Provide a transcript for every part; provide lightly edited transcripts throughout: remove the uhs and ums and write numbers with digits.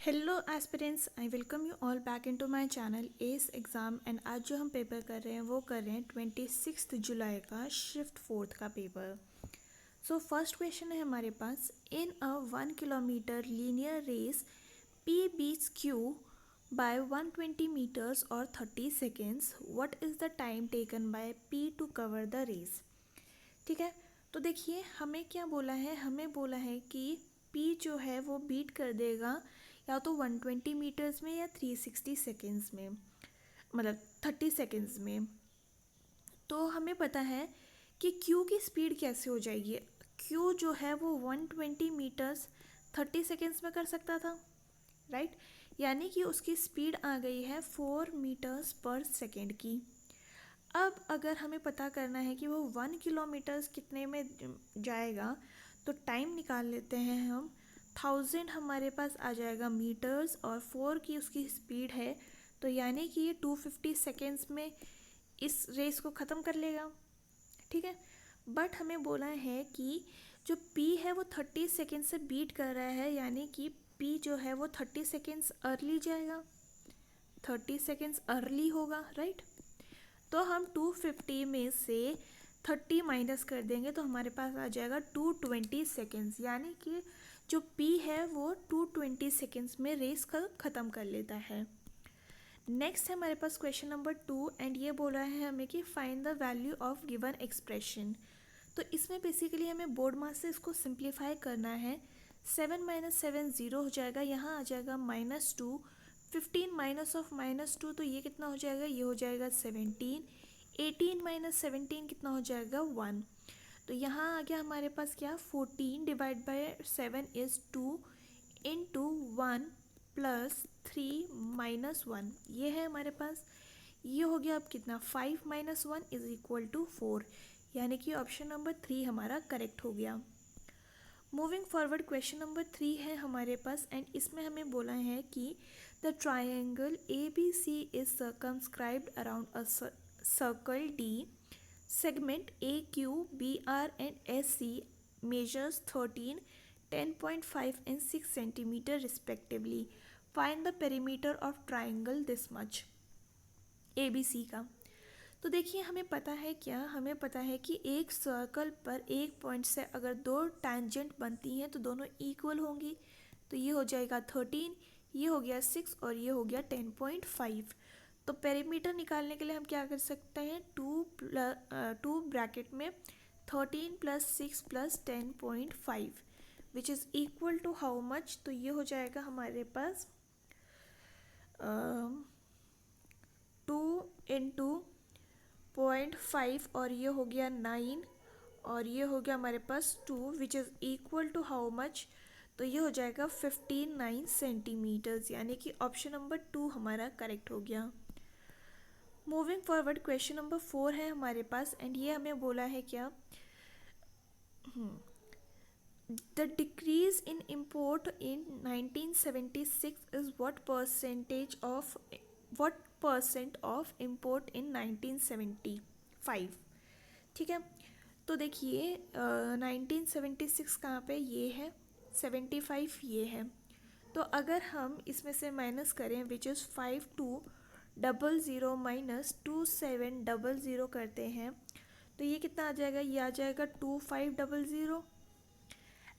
Hello aspirants, I welcome you all back into my channel S exam. And आज जो हम paper कर रहे हैं वो कर रहे हैं 26 जुलाई का शिफ्ट 4th का पेपर। सो फर्स्ट क्वेश्चन है हमारे पास, in a 1 kilometre linear race P beats Q by 120 metres और 30 seconds, what is the time taken by P to cover the race. ठीक है, तो देखिए हमें क्या बोला है, हमें बोला है कि पी जो है वो बीट कर देगा या तो 120 मीटर्स में या 360 सेकेंड्स में, मतलब 30 सेकेंड्स में। तो हमें पता है कि क्यू की स्पीड कैसे हो जाएगी। क्यू जो है वो 120 मीटर्स 30 सेकेंड्स में कर सकता था, राइट। यानी कि उसकी स्पीड आ गई है 4 मीटर्स पर सेकेंड की। अब अगर हमें पता करना है कि वो 1 किलोमीटर्स कितने में जाएगा, तो टाइम निकाल लेते हैं हम। 1000 हमारे पास आ जाएगा मीटर्स और 4 की उसकी स्पीड है, तो यानी कि ये 250 सेकेंड्स में इस रेस को ख़त्म कर लेगा। ठीक है, बट हमें बोला है कि जो पी है वो 30 सेकेंड से बीट कर रहा है, यानी कि पी जो है वो 30 सेकेंड्स अर्ली जाएगा, 30 सेकेंड्स अर्ली होगा, राइट। तो हम 250 में से 30 माइनस कर देंगे तो हमारे पास आ जाएगा 220 सेकेंड्स, यानी कि जो P है वो 220 सेकेंड्स में रेस का ख़त्म कर लेता है। नेक्स्ट है हमारे पास क्वेश्चन नंबर 2 एंड ये बोल रहा है हमें कि find the value of given expression. तो इसमें बेसिकली हमें बोर्ड मास से इसको सिंप्लीफाई करना है। 7 माइनस 7 ज़ीरो हो जाएगा, यहाँ आ जाएगा -2। 15 माइनस ऑफ -2, तो ये कितना हो जाएगा, ये हो जाएगा 17। 18 माइनस 17 कितना हो जाएगा 1। तो यहाँ आ गया हमारे पास क्या, 14 divide by 7 is 2 into 1 plus 3 minus 1, ये है हमारे पास। ये हो गया अब कितना, 5 माइनस 1 इज इक्वल टू 4, यानी कि ऑप्शन नंबर 3 हमारा करेक्ट हो गया। मूविंग फॉरवर्ड क्वेश्चन नंबर 3 है हमारे पास एंड इसमें हमें बोला है कि the triangle A B C is circumscribed around a circle D, segment AQ, BR and SC measures 13, 10.5 and 6 centimeter respectively. Find the perimeter of triangle this much. ABC का। तो देखिए हमें पता है क्या, हमें पता है कि एक सर्कल पर एक पॉइंट से अगर दो टैंजेंट बनती हैं तो दोनों इक्वल होंगी। तो ये हो जाएगा 13, ये हो गया 6 और ये हो गया 10.5। तो पेरीमीटर निकालने के लिए हम क्या कर सकते हैं, 2 ब्रैकेट में 13 plus 6 plus 10.5 which is equal to how much. तो ये हो जाएगा हमारे पास 2 इंटू 0.5 और ये हो गया 9 और ये हो गया हमारे पास 2 which is equal to how much. तो ये हो जाएगा 59 सेंटीमीटर्स, यानी कि ऑप्शन नंबर 2 हमारा करेक्ट हो गया। मूविंग फॉरवर्ड क्वेश्चन नंबर 4 है हमारे पास एंड ये हमें बोला है क्या, the decrease in import in 1976 is what percent of import इन 1975। ठीक है, तो देखिए 1976 कहाँ पे, ये है, 75 ये है। तो अगर हम इसमें से माइनस करें विच इज़ 5200 माइनस 2700 करते हैं, तो ये कितना आ जाएगा, ये आ जाएगा 2500।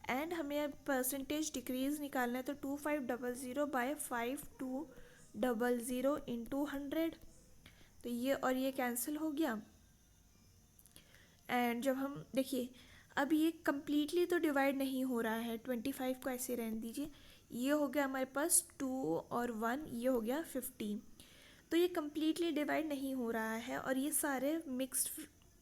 एंड हमें अब परसेंटेज डिक्रीज निकालना है, तो 2500 बाय 5200 इंटू 100, तो ये और ये कैंसिल हो गया। एंड जब हम देखिए अब ये कम्प्लीटली तो डिवाइड नहीं हो रहा है, 25 को ऐसे रहने दीजिए, ये हो गया हमारे पास 2 और 1, ये हो गया 50। तो ये कम्प्लीटली डिवाइड नहीं हो रहा है और ये सारे मिक्स्ड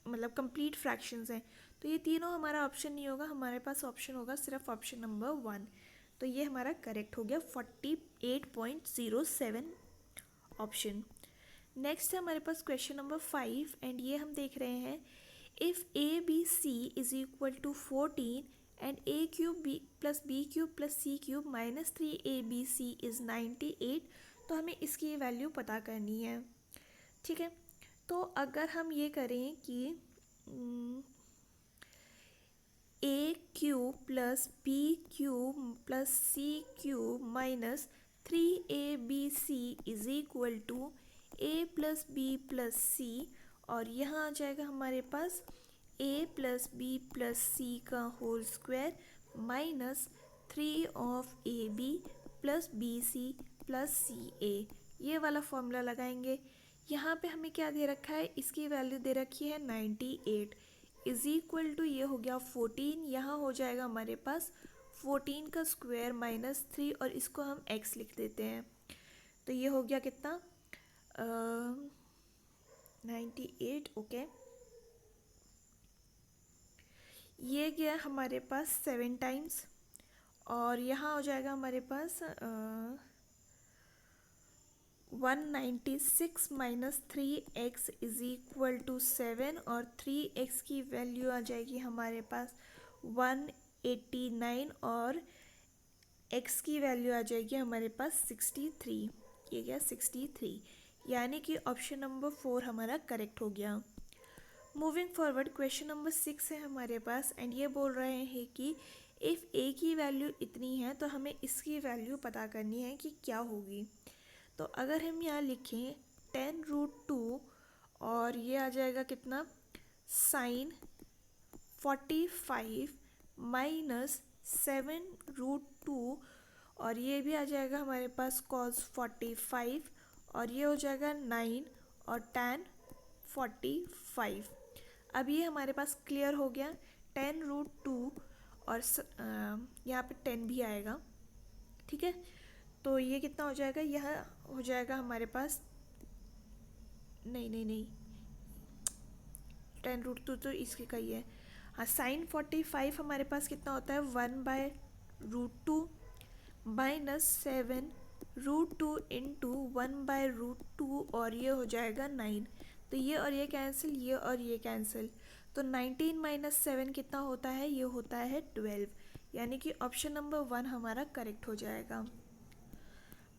मतलब कंप्लीट फ्रैक्शंस हैं, तो ये तीनों हमारा ऑप्शन नहीं होगा, हमारे पास ऑप्शन होगा सिर्फ ऑप्शन नंबर 1। तो ये हमारा करेक्ट हो गया 48.07 ऑप्शन। नेक्स्ट है हमारे पास क्वेश्चन नंबर 5 एंड ये हम देख रहे हैं, if A B C is equal to 14 and A cube B plus B cube plus C cube minus 3 ABC is 98, तो हमें इसकी वैल्यू पता करनी है। ठीक है, तो अगर हम ये करें कि A cube plus B cube plus C cube minus 3ABC is equal to A+B+C, और यहाँ आ जाएगा हमारे पास A+B+C का whole square minus 3 of AB+BC+CA। ये वाला फॉर्मूला लगाएंगे। यहाँ पे हमें क्या दे रखा है, इसकी वैल्यू दे रखी है 98 इज इक्वल टू, ये हो गया 14, यहाँ हो जाएगा हमारे पास 14 का स्क्वायर माइनस 3, और इसको हम x लिख देते हैं। तो ये हो गया कितना, 98। ओके, ये गया हमारे पास 7 टाइम्स, और यहाँ हो जाएगा हमारे पास 196 minus 3x is equal to 7, और 3x की वैल्यू आ जाएगी हमारे पास 189, और x की वैल्यू आ जाएगी हमारे पास 63। ये गया 63, यानी कि ऑप्शन नंबर 4 हमारा करेक्ट हो गया। मूविंग फॉरवर्ड, क्वेश्चन नंबर 6 है हमारे पास, एंड ये बोल रहे हैं कि इफ़ a की वैल्यू इतनी है तो हमें इसकी वैल्यू पता करनी है कि क्या होगी। तो अगर हम यहाँ लिखें 10√2, और ये आ जाएगा कितना, साइन 45 माइनस 7√2, और ये भी आ जाएगा हमारे पास cos 45, और ये हो जाएगा 9 और tan 45। अब ये हमारे पास क्लियर हो गया। 10√2 और यहाँ पे 10 भी आएगा, ठीक है। तो ये कितना हो जाएगा, यह हो जाएगा हमारे पास, नहीं 10√2 तो इसके का ही है। हाँ, साइन 45 हमारे पास कितना होता है, 1/√2 माइनस 7√2 इंटू 1/√2, और ये हो जाएगा 9। तो ये और ये कैंसिल, ये और ये कैंसिल, तो 19 माइनस 7 कितना होता है, ये होता है 12, यानी कि ऑप्शन नंबर 1 हमारा करेक्ट हो जाएगा।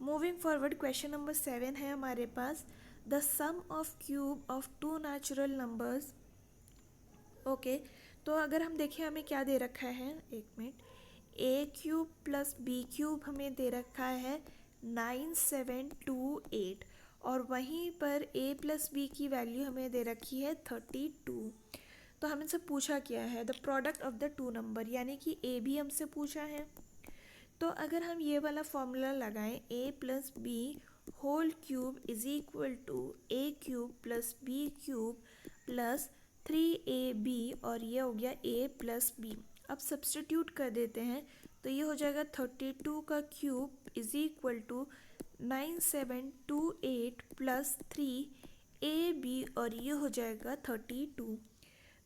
मूविंग फॉरवर्ड, क्वेश्चन नंबर 7 है हमारे पास, the sum of cube of 2 natural numbers. Okay, तो अगर हम देखें हमें क्या दे रखा है, एक मिनट, a³ प्लस b³ हमें दे रखा है 9728, और वहीं पर a प्लस b की वैल्यू हमें दे रखी है 32। तो हमें से पूछा क्या है, the product of the two number, यानी कि a भी हमसे पूछा है। तो अगर हम ये वाला फॉर्मूला लगाएं, a+b whole cube is equal to a³ plus b³ plus 3ab, और ये हो गया a+b। अब सब्सटीट्यूट कर देते हैं, तो ये हो जाएगा 32 का cube is equal to 9728 plus 3ab, और ये हो जाएगा 32।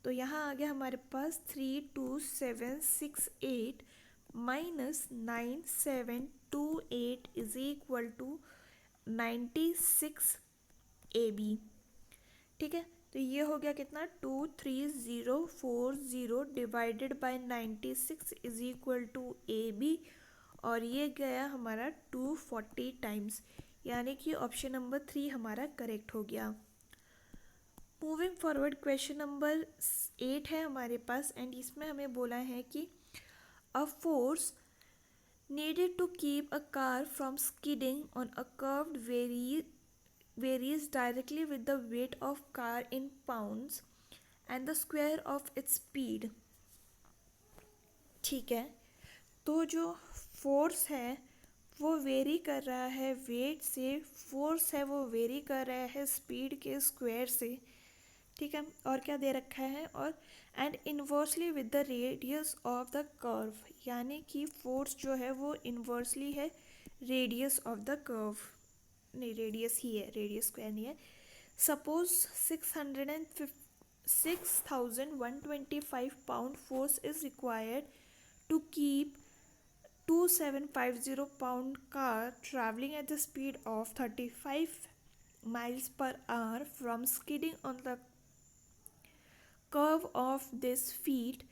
तो यहाँ आ गया हमारे पास 32768 minus 9728 is equal to 96ab, ठीक है। तो ये हो गया कितना, 23040 divided by 96 is equal to ab, और ये गया हमारा 240 टाइम्स, यानी कि ऑप्शन नंबर 3 हमारा करेक्ट हो गया। मूविंग फॉरवर्ड, क्वेश्चन नंबर 8 है हमारे पास, एंड इसमें हमें बोला है कि a force needed to keep a car from skidding on a curved varies directly with the weight of car in pounds and the square of its speed। ठीक है, तो जो फोर्स है वो वेरी कर रहा है वेट से, फोर्स है वो वेरी कर रहा है स्पीड के स्क्वायर से, ठीक है। और क्या दे रखा है, और and inversely with the radius of the curve, यानी कि फोर्स जो है वो इन्वर्सली है रेडियस ऑफ द कर्व, नहीं रेडियस ही है, रेडियस स्क्वायर नहीं है। Suppose 6125 pound force is required to keep 2750 pound car traveling at the speed of 35 miles per hour from skidding on the curve of this feat.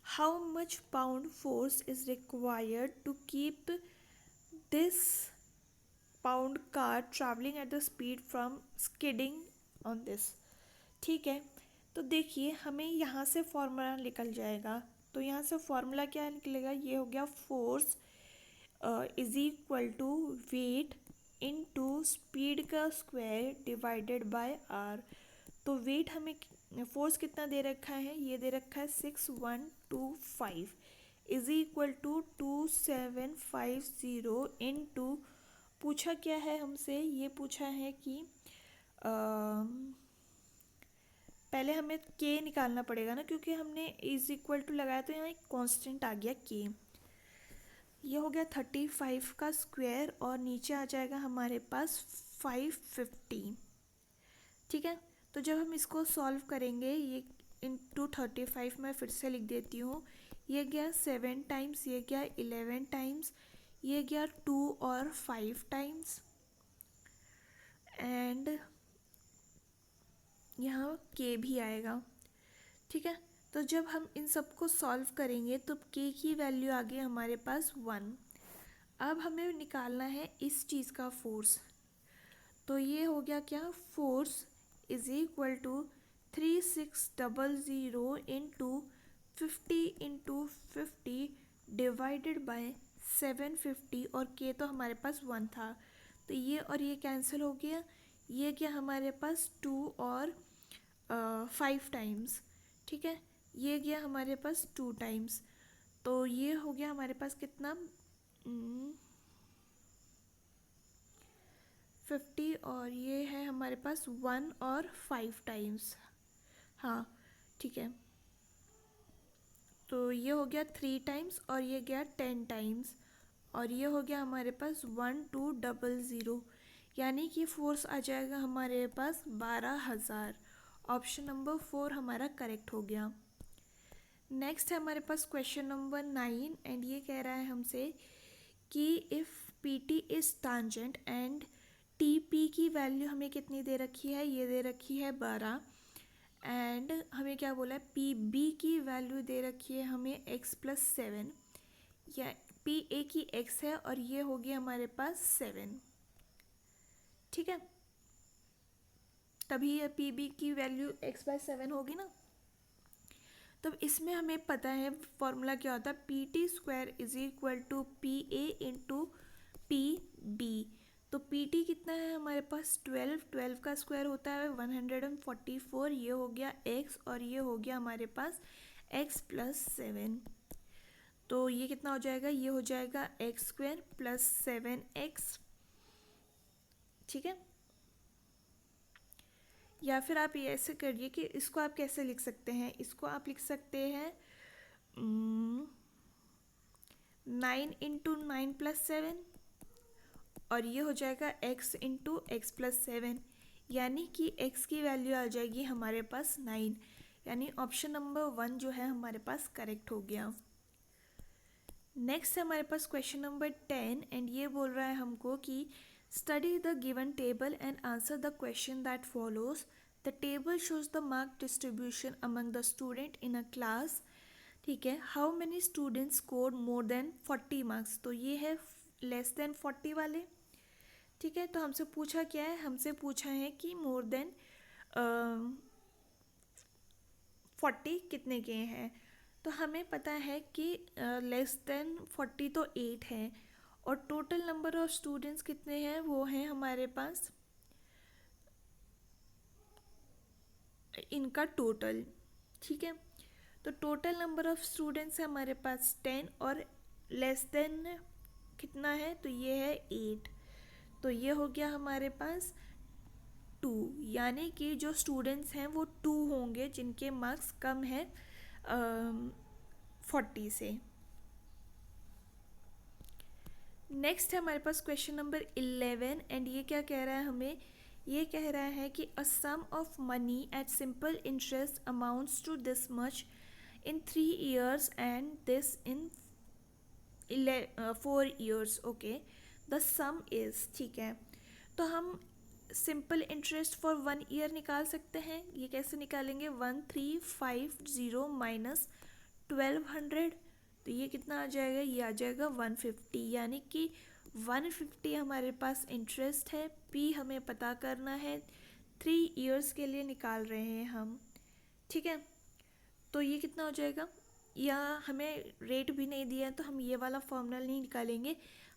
How much pound force is required to keep this pound car traveling at the speed from skidding on this? ठीक है, तो देखिए हमें यहाँ से formula निकल जाएगा। तो यहाँ से फॉर्मूला क्या निकलेगा, ये हो गया force is equal to weight into speed का स्क्वायर डिवाइडेड बाय आर। तो वेट हमें फोर्स कितना दे रखा है, ये दे रखा है 6125 इज इक्वल टू 2750 इनटू, पूछा क्या है हमसे, ये पूछा है कि पहले हमें के निकालना पड़ेगा ना, क्योंकि हमने इज इक्वल टू लगाया तो यहाँ एक कांस्टेंट आ गया के। ये हो गया 35 का स्क्वायर और नीचे आ जाएगा हमारे पास 550। ठीक है, तो जब हम इसको सॉल्व करेंगे, ये इंटू 35 मैं फिर से लिख देती हूँ। ये गया 7 टाइम्स, ये गया 11 टाइम्स, ये गया 2 और 5 टाइम्स, एंड यहाँ के भी आएगा। ठीक है, तो जब हम इन सबको सॉल्व करेंगे तो के की वैल्यू आ गई हमारे पास 1। अब हमें निकालना है इस चीज़ का फोर्स। तो ये हो गया क्या, force is equal to 3600 into 50 divided by 750, और के तो हमारे पास 1 था, तो ये और ये कैंसिल हो गया। ये क्या हमारे पास 2 और 5 टाइम्स। ठीक है, ये गया हमारे पास 2 टाइम्स, तो ये हो गया हमारे पास कितना 50, और ये है हमारे पास 1 और 5 टाइम्स। हाँ ठीक है, तो ये हो गया 3 टाइम्स और ये गया 10 टाइम्स, और ये हो गया हमारे पास 1200, यानी कि फोर्स आ जाएगा हमारे पास 12,000। ऑप्शन नंबर 4 हमारा करेक्ट हो गया। नेक्स्ट है हमारे पास क्वेश्चन नंबर 9, एंड ये कह रहा है हमसे कि if P T is tangent and T P की वैल्यू हमें कितनी दे रखी है, ये दे रखी है 12, एंड हमें क्या बोला है, पी बी की वैल्यू दे रखी है हमें x+7, या पी ए की x है और ये होगी हमारे पास 7। ठीक है, तभी ये पी बी की वैल्यू x/7 होगी ना। तो इसमें हमें पता है फॉर्मूला क्या होता है, P T square is equal to P A into P B. तो पी टी कितना है हमारे पास 12 का स्क्वायर होता है 144, ये हो गया x और ये हो गया हमारे पास x+7। तो ये कितना हो जाएगा, ये हो जाएगा x² + 7x। ठीक है, या फिर आप ये ऐसे करिए कि इसको आप कैसे लिख सकते हैं, इसको आप लिख सकते हैं 9 इंटू 9+7, और ये हो जाएगा x इंटू x+7, यानी कि x की वैल्यू आ जाएगी हमारे पास 9, यानी ऑप्शन नंबर 1 जो है हमारे पास करेक्ट हो गया। नेक्स्ट है हमारे पास क्वेश्चन नंबर 10, एंड ये बोल रहा है हमको कि study the given table and answer the question that follows. The table shows the mark distribution among the student in a class. ठीक है, how many student score more than 40 marks. तो ये है लेस देन 40 वाले। ठीक है, तो हमसे पूछा क्या है, हमसे पूछा है कि मोर देन 40 कितने के हैं। तो हमें पता है कि लेस देन 40 तो 8 है, और टोटल नंबर ऑफ स्टूडेंट्स कितने हैं, वो हैं हमारे पास इनका टोटल। ठीक है, तो टोटल नंबर ऑफ स्टूडेंट्स है हमारे पास 10, और लेस देन कितना है, तो ये है 8, तो ये हो गया हमारे पास 2, यानी कि जो स्टूडेंट्स हैं वो 2 होंगे जिनके मार्क्स कम है 40 से। नेक्स्ट है हमारे पास क्वेश्चन नंबर 11, एंड ये क्या कह रहा है हमें, ये कह रहा है कि a sum of money at simple interest amounts to this much in 3 years and this in 4 years। Okay, the sum is, ठीक है, तो हम सिंपल इंटरेस्ट फॉर 1 ईयर निकाल सकते हैं। ये कैसे निकालेंगे, 1350 माइनस 1200, तो ये कितना आ जाएगा, ये आ जाएगा 150, यानी कि 150 हमारे पास इंटरेस्ट है। पी हमें पता करना है, 3 इयर्स के लिए निकाल रहे हैं हम। ठीक है, तो ये कितना हो जाएगा, या हमें रेट भी नहीं दिया है तो हम ये वाला फॉर्मूला नहीं निकालेंगे,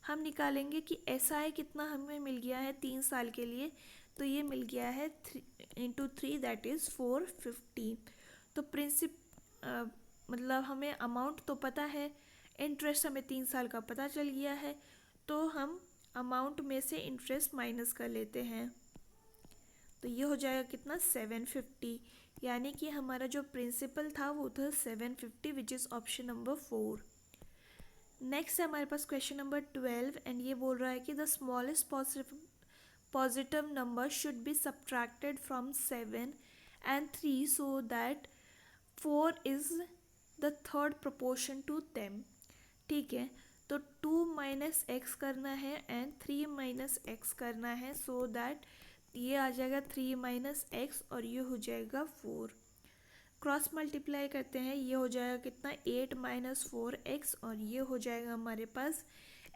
हम निकालेंगे कि SI कितना हमें मिल गया है 3 साल के लिए, तो ये मिल गया है 3 × 3 दैट इज़ 450। तो मतलब हमें अमाउंट तो पता है, इंटरेस्ट हमें 3 साल का पता चल गया है, तो हम अमाउंट में से इंटरेस्ट माइनस कर लेते हैं। तो ये हो जाएगा कितना 750, यानी कि हमारा जो प्रिंसिपल था वो था 750 विच इज़ ऑप्शन नंबर 4। नेक्स्ट है हमारे पास क्वेश्चन नंबर 12 एंड ये बोल रहा है कि the smallest positive number should be subtracted from 7 and 3 so that 4 is the third proportion to them। ठीक है, तो 2 माइनस एक्स करना है एंड 3 माइनस एक्स करना है, सो दैट ये आ जाएगा 3 माइनस एक्स और ये हो जाएगा 4। क्रॉस मल्टीप्लाई करते हैं, ये हो जाएगा कितना 8 माइनस 4x और ये हो जाएगा हमारे पास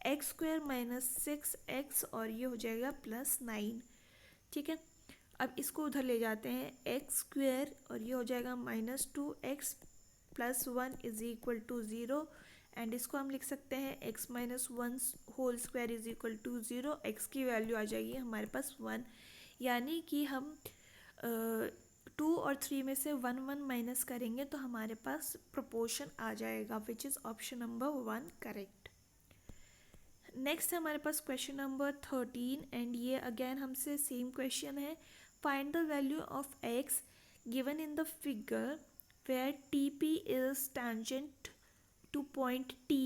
x² माइनस 6x और ये हो जाएगा +9। ठीक है, अब इसको उधर ले जाते हैं, x² और ये हो जाएगा -2x + 1 is equal to 0 and इसको हम लिख सकते हैं x - 1 whole square is equal to 0। x की वैल्यू आ जाएगी हमारे पास 1, यानी कि हम 2 और 3 में से 1 1 माइनस करेंगे तो हमारे पास प्रोपोर्शन आ जाएगा which is option number 1 correct. Next है हमारे पास क्वेश्चन नंबर 13 एंड ये अगेन हमसे सेम क्वेश्चन है। Find the value of x given in the figure where TP is tangent to point T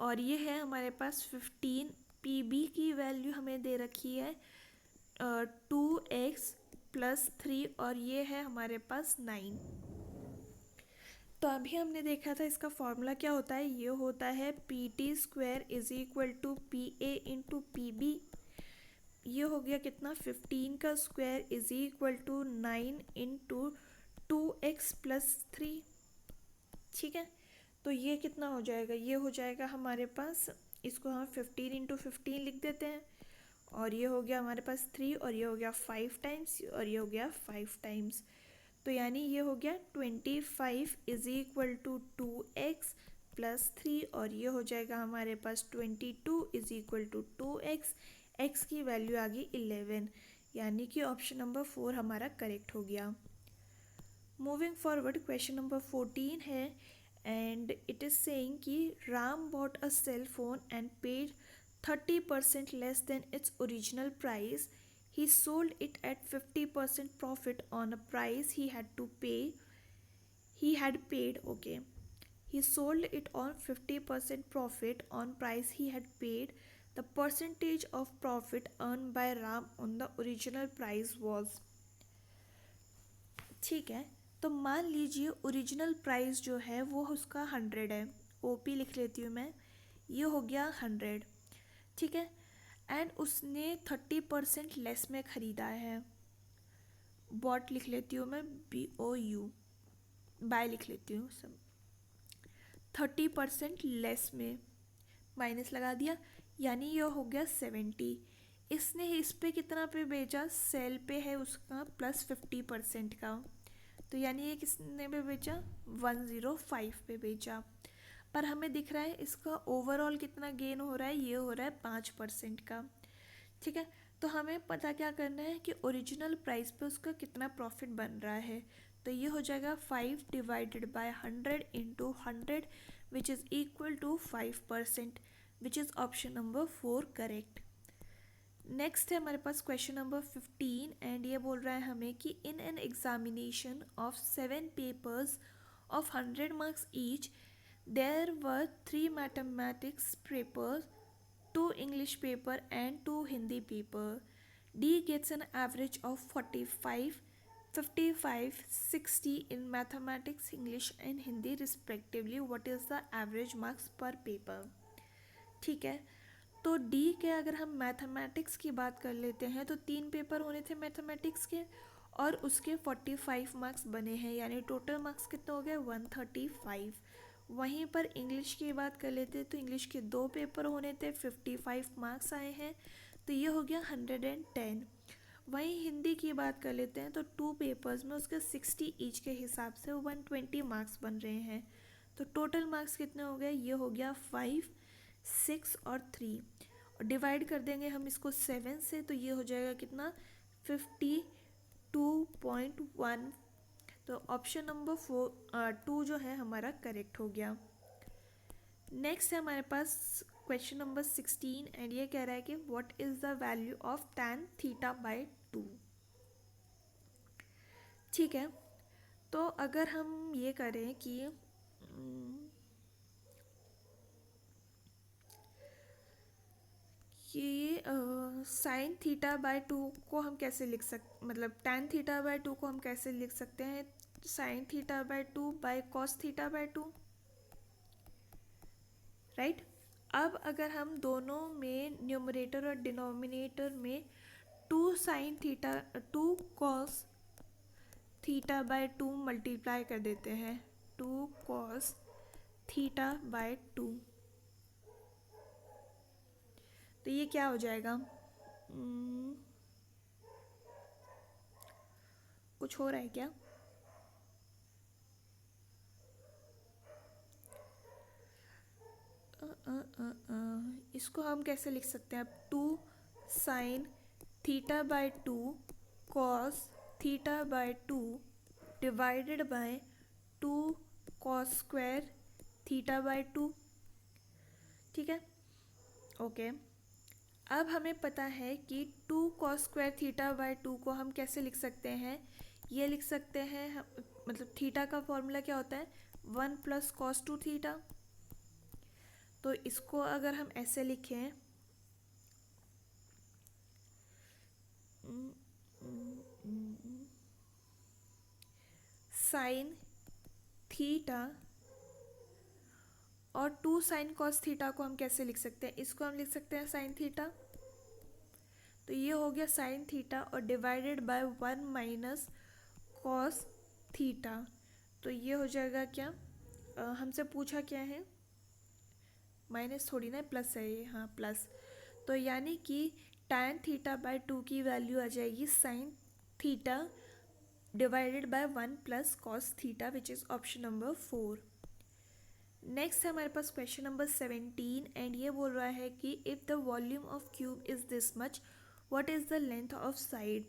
और ये है हमारे पास 15। PB की वैल्यू हमें दे रखी है 2x + 3 और ये है हमारे पास 9। तो अभी हमने देखा था इसका फॉर्मूला क्या होता है, ये होता है PT² is equal to PA into PB। ये हो गया कितना 15 का square is equal to 9 into 2x + 3। ठीक है, तो ये कितना हो जाएगा, ये हो जाएगा हमारे पास, इसको हम 15 इंटू 15 लिख देते हैं और ये हो गया हमारे पास 3 और ये हो गया 5 टाइम्स और ये हो गया 5 टाइम्स, तो यानी ये हो गया 25 इज इक्वल टू 2x + 3 और ये हो जाएगा हमारे पास 22 is equal to 2x। x की वैल्यू आ गई 11, यानी कि ऑप्शन नंबर 4 हमारा करेक्ट हो गया। मूविंग फॉरवर्ड क्वेश्चन नंबर 14 है एंड इट इज़ सेइंग कि Ram bought a cell phone and paid 30% less than its original price. He sold it at 50% profit on a price he had to pay. He had paid, okay. He sold it on 50% profit on price he had paid. The percentage of profit earned by Ram on the original price was। ठीक है, तो मान लीजिए original price जो है वो उसका 100 है, OP लिख लेती हूँ मैं, ये हो गया 100। ठीक है, एंड उसने 30% लेस में ख़रीदा है, बॉट लिख लेती हूँ मैं BOU, बाय लिख लेती हूँ सब, 30% लेस में माइनस लगा दिया, यानी ये हो गया 70। इसने इस पे कितना पे बेचा, सेल पे है उसका +50% का, तो यानी ये किसने पे बेचा 105 पे बेचा, पर हमें दिख रहा है इसका ओवरऑल कितना गेन हो रहा है, ये हो रहा है 5% का। ठीक है, तो हमें पता क्या करना है कि ओरिजिनल प्राइस पे उसका कितना प्रॉफिट बन रहा है, तो ये हो जाएगा 5 divided by 100 into 100 which is equal to 5%, which is option number 4 correct. Next है हमारे पास क्वेश्चन नंबर 15 एंड ये बोल रहा है हमें कि in an examination of 7 papers of 100 marks each there were 3 mathematics papers, 2 English paper and 2 Hindi paper. D gets an average of 45, 55, 60 in mathematics, English and Hindi respectively. What is the average marks per paper? ठीक है, तो D के अगर हम mathematics की बात कर लेते हैं तो 3 पेपर होने थे मैथमेटिक्स के और उसके 45 मार्क्स बने हैं, यानी टोटल मार्क्स कितने हो गए 135। वहीं पर इंग्लिश की बात कर लेते हैं तो इंग्लिश के 2 पेपर होने थे, 55 मार्क्स आए हैं, तो ये हो गया 110। वहीं हिंदी की बात कर लेते हैं तो 2 पेपर्स में उसके 60 ईच के हिसाब से 120 मार्क्स बन रहे हैं, तो टोटल मार्क्स कितने हो गए, ये हो गया 5 6 और 3, और डिवाइड कर देंगे हम इसको 7 से, तो ये हो जाएगा कितना, 52.1। तो ऑप्शन नंबर 2 जो है हमारा करेक्ट हो गया। नेक्स्ट है हमारे पास क्वेश्चन नंबर 16, एंड ये कह रहा है कि what is the value of tan theta by 2। ठीक है, तो अगर हम ये करें कि साइन थीटा बाय 2 को हम कैसे लिख सकते, मतलब tan थीटा बाय 2 को हम कैसे लिख सकते हैं, sine theta by 2 by cos theta by 2, right. अब अगर हम दोनों में न्यूमरेटर और डिनोमिनेटर में 2 sine theta 2 cos theta by 2 multiply कर देते हैं, 2 कॉस थीटा बाय 2, तो ये क्या हो जाएगा, कुछ हो रहा है क्या, इसको हम कैसे लिख सकते हैं अब, 2 sine theta by 2 cos theta by 2 divided by 2 cos square theta by 2। ठीक है, ओके। अब हमें पता है कि 2 कॉस स्क्वायर थीटा बाय 2 को हम कैसे लिख सकते हैं, ये लिख सकते हैं मतलब थीटा का फॉर्मूला क्या होता है, 1 प्लस कॉस 2 थीटा। तो इसको अगर हम ऐसे लिखें, साइन थीटा और 2 साइन कॉस थीटा को हम कैसे लिख सकते हैं, इसको हम लिख सकते हैं साइन थीटा, तो ये हो गया साइन थीटा और divided by 1 minus cos theta, तो ये हो जाएगा क्या, हमसे पूछा क्या है, माइनस थोड़ी ना, प्लस है ये, हाँ प्लस। तो यानी कि tan थीटा बाय 2 की वैल्यू आ जाएगी sine theta divided by 1 plus cos theta, which is option number 4। Next है हमारे पास क्वेश्चन नंबर 17, एंड ये बोल रहा है कि if the volume of cube is this much, what is the length of side.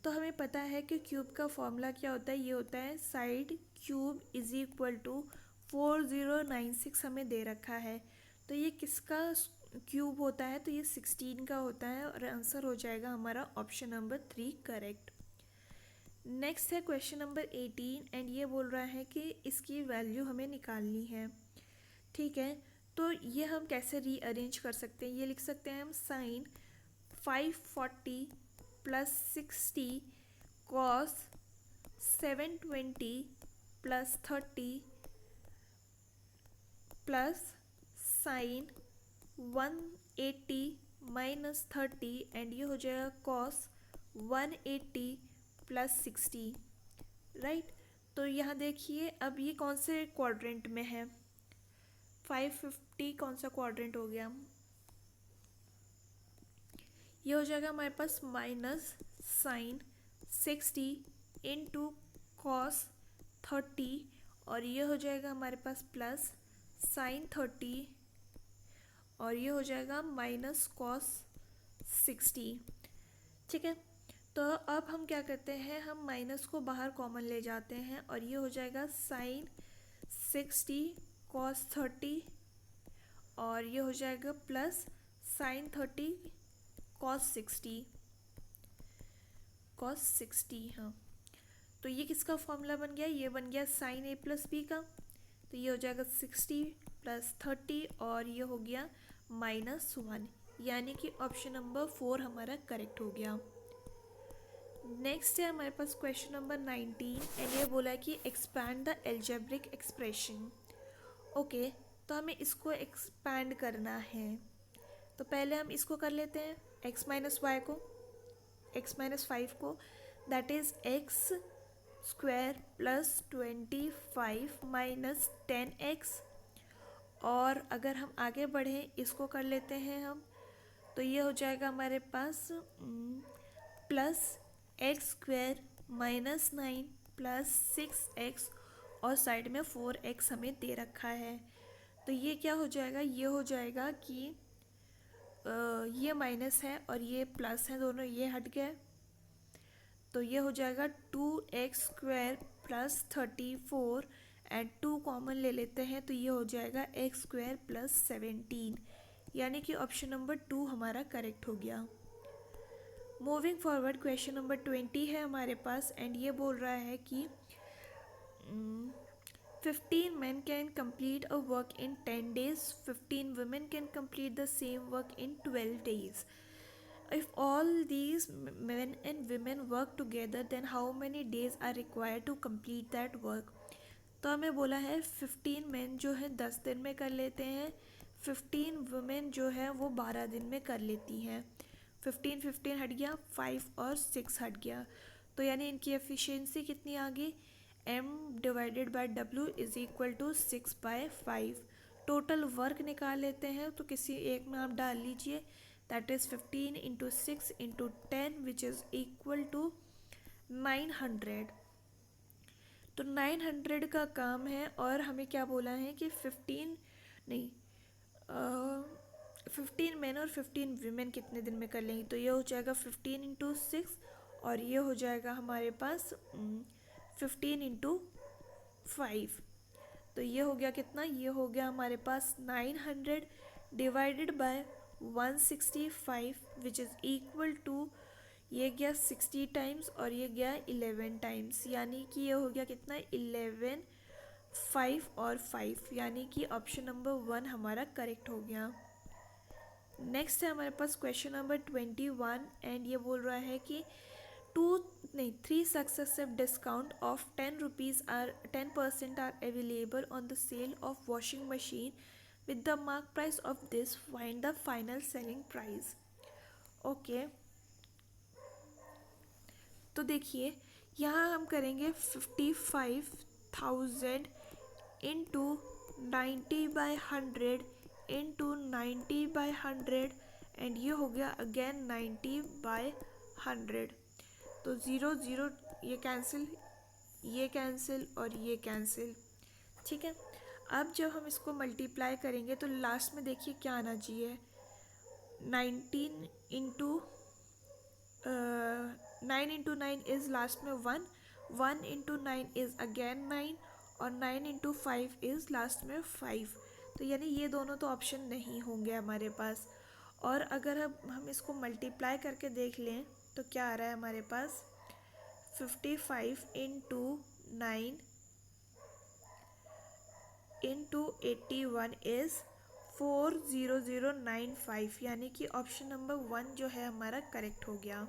तो हमें पता है कि क्यूब का फॉर्मूला क्या होता है, ये होता है side cube is equal to 4096 हमें दे रखा है, तो ये किसका क्यूब होता है, तो ये 16 का होता है, और आंसर हो जाएगा हमारा ऑप्शन नंबर 3 करेक्ट। नेक्स्ट है क्वेश्चन नंबर 18, एंड ये बोल रहा है कि इसकी वैल्यू हमें निकालनी है। ठीक है, तो ये हम कैसे रीअरेंज कर सकते हैं, ये लिख सकते हैं हम sine 540 plus 60 cos 720 plus 30 plus sine 180 minus 30, and ये हो जाएगा कॉस 180 प्लस 60, राइट। तो यहाँ देखिए अब ये कौन से क्वाड्रेंट में है, 550 कौन सा क्वाड्रेंट हो गया, ये हो जाएगा हमारे पास माइनस साइन 60 इंटू कॉस 30, और ये हो जाएगा हमारे पास प्लस साइन 30, और ये हो जाएगा माइनस कॉस 60। ठीक है, तो अब हम क्या करते हैं, हम माइनस को बाहर कॉमन ले जाते हैं, और ये हो जाएगा साइन 60 कॉस 30, और ये हो जाएगा प्लस साइन 30 कॉस 60, हाँ। तो ये किसका फॉर्मूला बन गया, ये बन गया साइन a प्लस बी का, तो ये हो जाएगा 60 प्लस 30, और ये हो गया -1, यानी कि ऑप्शन नंबर 4 हमारा करेक्ट हो गया। नेक्स्ट है हमारे पास क्वेश्चन नंबर 19, एंड ये बोला है कि expand the algebraic expression. Okay, तो हमें इसको एक्सपैंड करना है, तो पहले हम इसको कर लेते हैं, x माइनस वाई को, x माइनस 5 को, that is x square plus 25 minus 10x, और अगर हम आगे बढ़ें इसको कर लेते हैं हम, तो ये हो जाएगा हमारे पास plus x square minus 9 plus 6x, और साइड में 4x हमें दे रखा है, तो ये क्या हो जाएगा, ये हो जाएगा कि ये माइनस है और ये प्लस है, दोनों ये हट गए। तो ये हो जाएगा 2x² प्लस 34 एंड 2 कॉमन ले लेते हैं तो ये हो जाएगा x² प्लस 17, यानी कि ऑप्शन नंबर 2 हमारा करेक्ट हो गया। मूविंग फॉरवर्ड क्वेश्चन नंबर 20 है हमारे पास एंड ये बोल रहा है कि 15 men can complete a work in 10 days, 15 women can complete the same work in 12 days. If all these men and women work together, then how many days are required to complete that work? तो हमें बोला है 15 men जो है 10 दिन में कर लेते हैं, 15 वुमेन जो है वो 12 दिन में कर लेती हैं। 15 हट गया, 5 और 6 हट गया, तो यानी इनकी एफिशिएंसी कितनी आ गई, m divided by w is equal to 6/5। Total work निकाल लेते हैं, तो किसी एक में आप डाल लीजिए, that is 15 into 6 into 10 which is equal to 900। तो 900 का काम है और हमें क्या बोला है कि 15 नहीं 15 मैन और 15 वीमेन कितने दिन में कर लेंगी, तो ये हो जाएगा 15 इंटू 6 और ये हो जाएगा हमारे पास 15 इंटू 5। तो ये हो गया कितना, ये हो गया हमारे पास 900 divided by 165 which is equal to, ये गया 60 टाइम्स और ये गया 11 टाइम्स, यानी कि ये हो गया कितना 11, 5 और 5, यानी कि ऑप्शन नंबर 1 हमारा करेक्ट हो गया। नेक्स्ट है हमारे पास क्वेश्चन नंबर 21 एंड ये बोल रहा है कि 3 successive discount of 10 rupees are 10% are available on the sale of washing machine with the mark price of this, find the final selling price। Okay तो देखिए यहाँ हम करेंगे 55,000 इंटू 90/100 इंटू 90/100 एंड ये हो गया अगेन 90/100। तो 0 0 ये कैंसिल और ये कैंसिल, ठीक है। अब जब हम इसको मल्टीप्लाई करेंगे तो लास्ट में देखिए क्या आना चाहिए, 19 इंटू 9 इंटू 9 इज़ लास्ट में 1, 1 इंटू 9 इज़ अगेन 9 और 9 इंटू 5 इज़ लास्ट में 5। तो यानी ये दोनों तो ऑप्शन नहीं होंगे हमारे पास। और अगर हम इसको मल्टीप्लाई करके देख लें तो क्या आ रहा है हमारे पास, 55 इंटू 9 इंटू 81 इज़ 40095, यानी कि ऑप्शन नंबर 1 जो है हमारा करेक्ट हो गया।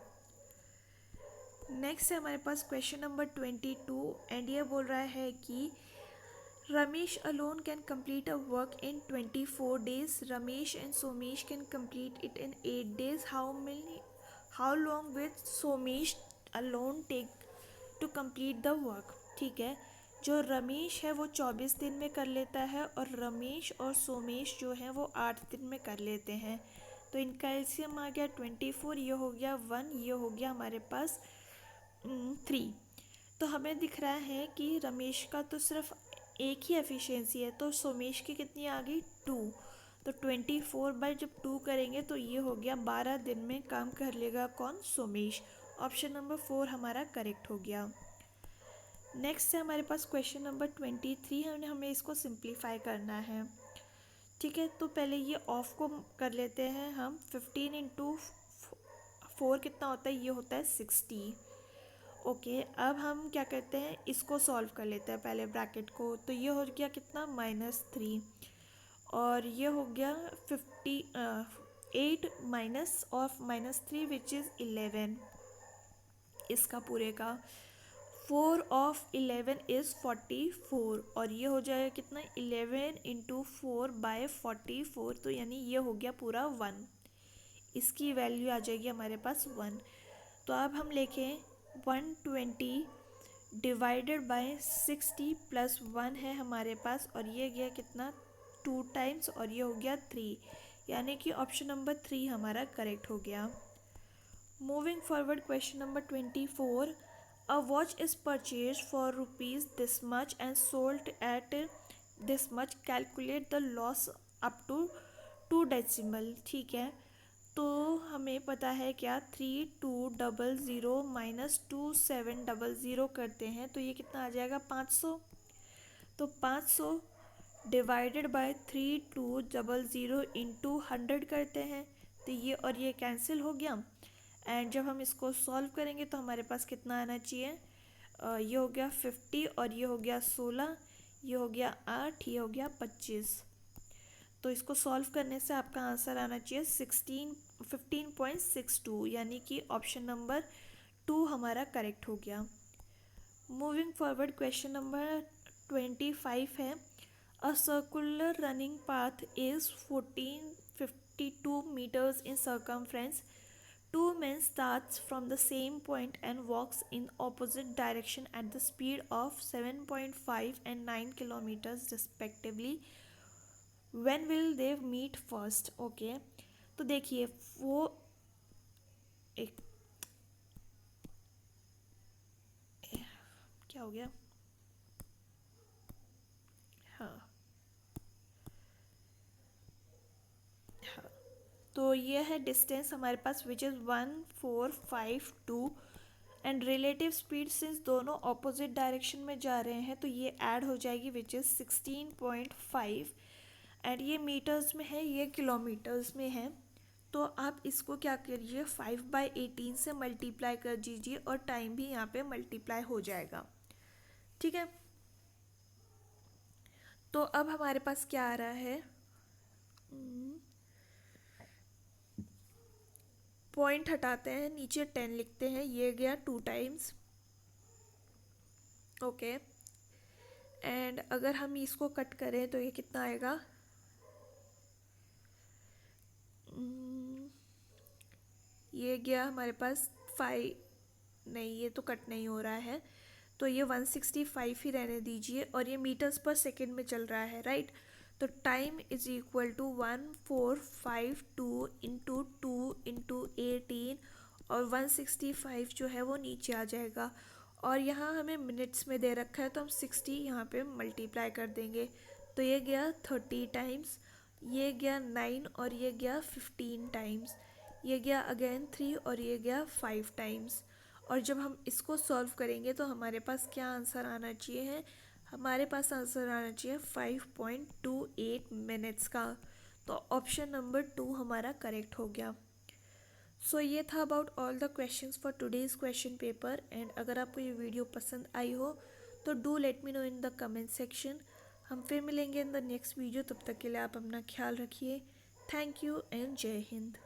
नेक्स्ट है हमारे पास क्वेश्चन नंबर 22 एंड ये बोल रहा है कि Ramesh alone can complete a work in 24 days. Ramesh and Somesh can complete it in 8 days. How long will Somesh alone take to complete the work? ठीक है, जो रमेश है वो 24 दिन में कर लेता है और रमेश और सोमेश जो है वो 8 दिन में कर लेते हैं। तो इनका एलसीएम आ गया 24, ये हो गया 1, ये हो गया हमारे पास 3। तो हमें दिख रहा है कि रमेश का तो सिर्फ एक ही एफिशिएंसी है, तो सोमेश की कितनी आ गई 2। तो 24 जब 2 करेंगे तो ये हो गया 12 दिन में काम कर लेगा कौन, सोमेश। ऑप्शन नंबर 4 हमारा करेक्ट हो गया। नेक्स्ट है हमारे पास क्वेश्चन नंबर 23, हमें इसको सिंप्लीफाई करना है, ठीक है। तो पहले ये ऑफ को कर लेते हैं हम, 15 इंटू 4 कितना होता है, ये होता है 60। ओके अब हम क्या करते हैं, इसको सॉल्व कर लेते हैं पहले ब्रैकेट को, तो ये हो गया कितना -3 और ये हो गया 8 माइनस ऑफ -3 विच इज़ 11, इसका पूरे का 4 ऑफ 11 इज़ 44 और ये हो जाएगा कितना 11 इंटू 4/44, तो यानी ये हो गया पूरा 1, इसकी वैल्यू आ जाएगी हमारे पास 1। तो अब हम लिखें 120 डिवाइडेड बाय 60 प्लस 1 है हमारे पास और ये गया कितना 2 टाइम्स और ये हो गया 3, यानी कि ऑप्शन नंबर 3 हमारा करेक्ट हो गया। Moving forward question number 24, a watch is purchase for rupees this much and sold at this much, calculate the loss up to 2 decimal. ठीक है, तो हमें पता है क्या, 3200 माइनस 2700 करते हैं तो ये कितना आ जाएगा, 500। तो 500 डिवाइडेड बाय 3200 इंटू 100 करते हैं, तो ये और ये कैंसिल हो गया। एंड जब हम इसको सॉल्व करेंगे तो हमारे पास कितना आना चाहिए, ये हो गया 50 और ये हो गया 16, ये हो गया 8, ये हो गया 25। तो इसको सॉल्व करने से आपका आंसर आना चाहिए 15.62, यानी कि ऑप्शन नंबर 2 हमारा करेक्ट हो गया। मूविंग फॉरवर्ड, क्वेश्चन नंबर 25 है, a circular running path is 1452 meters in circumference. Two men starts from the same point and walks in opposite direction at the speed of 7.5 and 9 kilometers respectively. When will they meet first? Okay, तो देखिए वो एक, क्या हो गया, हाँ हाँ, तो ये है डिस्टेंस हमारे पास which is 1452 and relative speed, since दोनों ऑपोजिट डायरेक्शन में जा रहे हैं तो ये ऐड हो जाएगी विच इज़ 16.5, एंड ये मीटर्स में है, ये किलोमीटर्स में है। तो आप इसको क्या करिए, 5/18 से मल्टीप्लाई कर दीजिए और टाइम भी यहाँ पे मल्टीप्लाई हो जाएगा। ठीक है, तो अब हमारे पास क्या आ रहा है, पॉइंट हटाते हैं, नीचे 10 लिखते हैं, ये गया 2 टाइम्स। ओके, एंड अगर हम इसको कट करें तो ये कितना आएगा, ये गया हमारे पास 5, नहीं ये तो कट नहीं हो रहा है, तो ये 165 ही रहने दीजिए, और ये मीटर्स पर सेकेंड में चल रहा है, राइट। तो time is equal to 1452 into 2 into 18, और 165 जो है वो नीचे आ जाएगा, और यहाँ हमें मिनट्स में दे रखा है तो हम 60 यहाँ पे मल्टीप्लाई कर देंगे, तो ये गया 30 टाइम्स, ये गया 9 और ये गया 15 टाइम्स, ये गया अगेन 3 और ये गया 5 टाइम्स। और जब हम इसको सॉल्व करेंगे तो हमारे पास क्या आंसर आना चाहिए है, हमारे पास आंसर आना चाहिए 5.28 मिनट्स का। तो ऑप्शन नंबर 2 हमारा करेक्ट हो गया। सो ये था about all the questions for today's question paper, and अगर आपको ये वीडियो पसंद आई हो तो do let me know in the comment section. हम फिर मिलेंगे इन द नेक्स्ट वीडियो, तब तक के लिए आप अपना ख्याल रखिए। थैंक यू एंड जय हिंद।